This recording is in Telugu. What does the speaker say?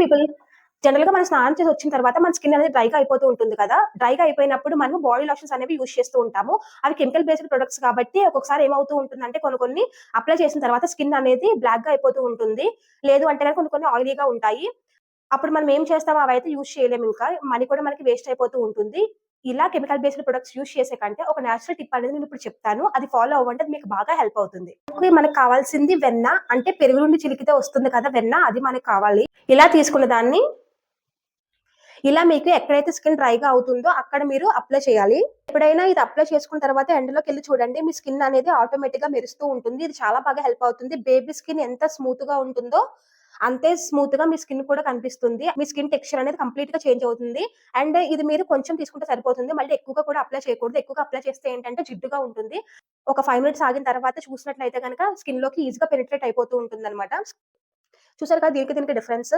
పీపుల్ జనరల్‌గా మనం స్నానం చేసి వచ్చిన తర్వాత మన స్కిన్ అనేది డ్రైగా అయిపోతూ ఉంటుంది కదా! డ్రైగా అయిపోయినప్పుడు మనం బాడీ లోషన్స్ అనేవి యూజ్ చేస్తూ ఉంటాము. అవి కెమికల్ బేస్డ్ ప్రొడక్ట్స్ కాబట్టి ఒక్కొక్కసారి ఏమవుతూ ఉంటుందంటే కొన్ని అప్లై చేసిన తర్వాత స్కిన్ అనేది బ్లాక్‌గా అయిపోతూ ఉంటుంది. లేదు అంటే గనుక కొన్ని ఆయిలీగా ఉంటాయి. అప్పుడు మనం ఏం చేస్తామో అవైతే యూజ్ చేయలేము ఇంకా. మనీ కూడా మనకి వేస్ట్ అయిపోతూ ఉంటుంది. ఇలా కెమికల్ బేస్డ్ ప్రొడక్ట్స్ యూజ్ చేసే కంటే ఒక నేచురల్ టిప్ అనేది నేనిప్పుడు చెప్తాను. అది ఫాలో అవ్వండి. అది మీకు బాగా హెల్ప్ అవుతుంది. మనకు కావాల్సింది వెన్న. అంటే పెరుగు నుండి చిలికితే వస్తుంది కదా వెన్న, అది మనకు కావాలి. ఇలా తీసుకున్న దాన్ని ఇలా మీకు ఎక్కడైతే స్కిన్ డ్రైగా అవుతుందో అక్కడ మీరు అప్లై చేయాలి. ఎప్పుడైనా ఇది అప్లై చేసుకున్న తర్వాత ఎండలోకెళ్ళి చూడండి. మీ స్కిన్ అనేది ఆటోమేటిక్‌గా మెరుస్తూ ఉంటుంది. ఇది చాలా బాగా హెల్ప్ అవుతుంది. బేబీ స్కిన్ ఎంత స్మూత్‌గా ఉంటుందో అంతే స్మూత్‌గా మీ స్కిన్ కూడా కనిపిస్తుంది. మీ స్కిన్ టెక్స్చర్ అనేది కంప్లీట్‌గా చేంజ్ అవుతుంది. అండ్ ఇది మీరు కొంచెం తీసుకుంటే సరిపోతుంది. మళ్ళీ ఎక్కువగా కూడా అప్లై చేయకూడదు. ఎక్కువగా అప్లై చేస్తే ఏంటంటే జిడ్డుగా ఉంటుంది. ఒక 5 మినిట్స్ ఆగిన తర్వాత చూసినట్లయితే గనక స్కిన్‌లోకి ఈజీగా పెనిట్రేట్ అయిపోతూ ఉంటుందన్నమాట. చూసారు కదా దీనికి దీనికి డిఫరెన్స్.